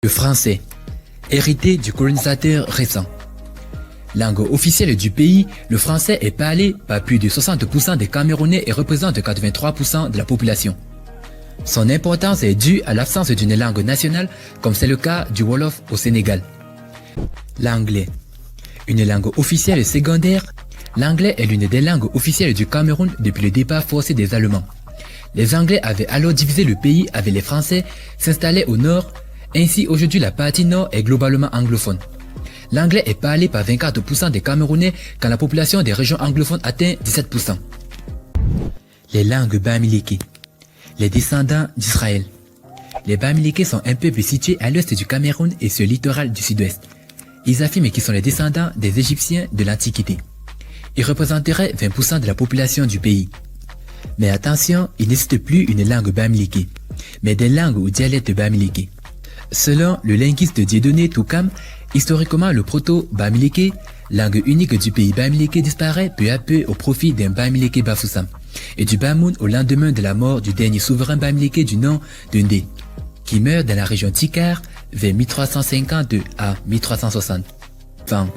Le français, hérité du colonisateur récent. Langue officielle du pays, le français est parlé par plus de 60% des Camerounais et représente 83% de la population. Son importance est due à l'absence d'une langue nationale, comme c'est le cas du Wolof au Sénégal. L'anglais. Une langue officielle secondaire, l'anglais est l'une des langues officielles du Cameroun depuis le départ forcé des Allemands. Les Anglais avaient alors divisé le pays avec les Français, s'installaient au nord, ainsi aujourd'hui la partie nord est globalement anglophone. L'anglais est parlé par 24% des Camerounais quand la population des régions anglophones atteint 17%. Les langues bamileke. Les descendants d'Israël. Les bamileke sont un peuple situé à l'ouest du Cameroun et sur le littoral du sud-ouest. Ils affirment qu'ils sont les descendants des Égyptiens de l'Antiquité. Ils représenteraient 20% de la population du pays. Mais attention, il n'existe plus une langue bamileke, mais des langues ou dialectes bamileke. Selon le linguiste Dieudonné Toukam, historiquement le proto-bamileke, langue unique du pays bamileke, disparaît peu à peu au profit d'un bamileke bafoussam et du bamoun au lendemain de la mort du dernier souverain bamileke du nom de Ndé, qui meurt dans la région Tikar vers 1352 à 1360. Fang.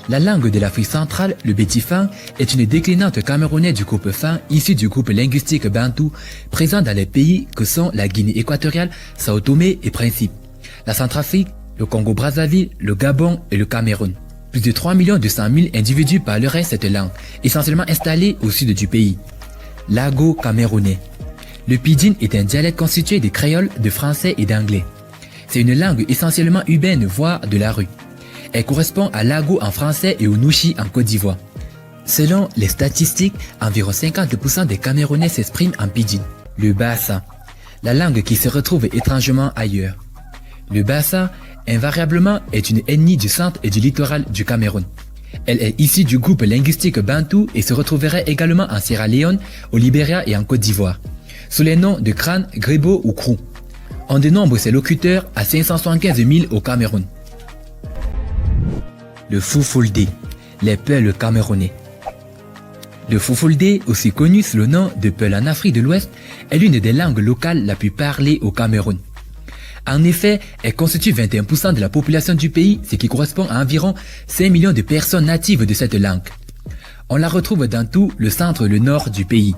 La langue de l'Afrique centrale, le Bétifang, est une déclinante camerounaise du groupe Fang, issu du groupe linguistique bantou, présent dans les pays que sont la Guinée équatoriale, Sao Tomé et Principe, la Centrafrique, le Congo-Brazzaville, le Gabon et le Cameroun. Plus de 3 200 000 individus parleraient cette langue, essentiellement installée au sud du pays. L'ago-camerounais. Le pidgin est un dialecte constitué des créoles, de français et d'anglais. C'est une langue essentiellement urbaine, voire de la rue. Elle correspond à l'ago en français et au nushi en Côte d'Ivoire. Selon les statistiques, environ 50% des Camerounais s'expriment en pidgin. Le bassa, la langue qui se retrouve étrangement ailleurs. Le bassa, invariablement, est une ethnie du centre et du littoral du Cameroun. Elle est issue du groupe linguistique bantou et se retrouverait également en Sierra Leone, au Libéria et en Côte d'Ivoire, sous les noms de Kran, Grebo ou Krou. On dénombre ses locuteurs à 575 000 au Cameroun. Le Foufoulde, les Peuls camerounais. Le Foufoulde, aussi connu sous le nom de Peul en Afrique de l'Ouest, est l'une des langues locales la plus parlée au Cameroun. En effet, elle constitue 21% de la population du pays, ce qui correspond à environ 5 millions de personnes natives de cette langue. On la retrouve dans tout le centre et le nord du pays.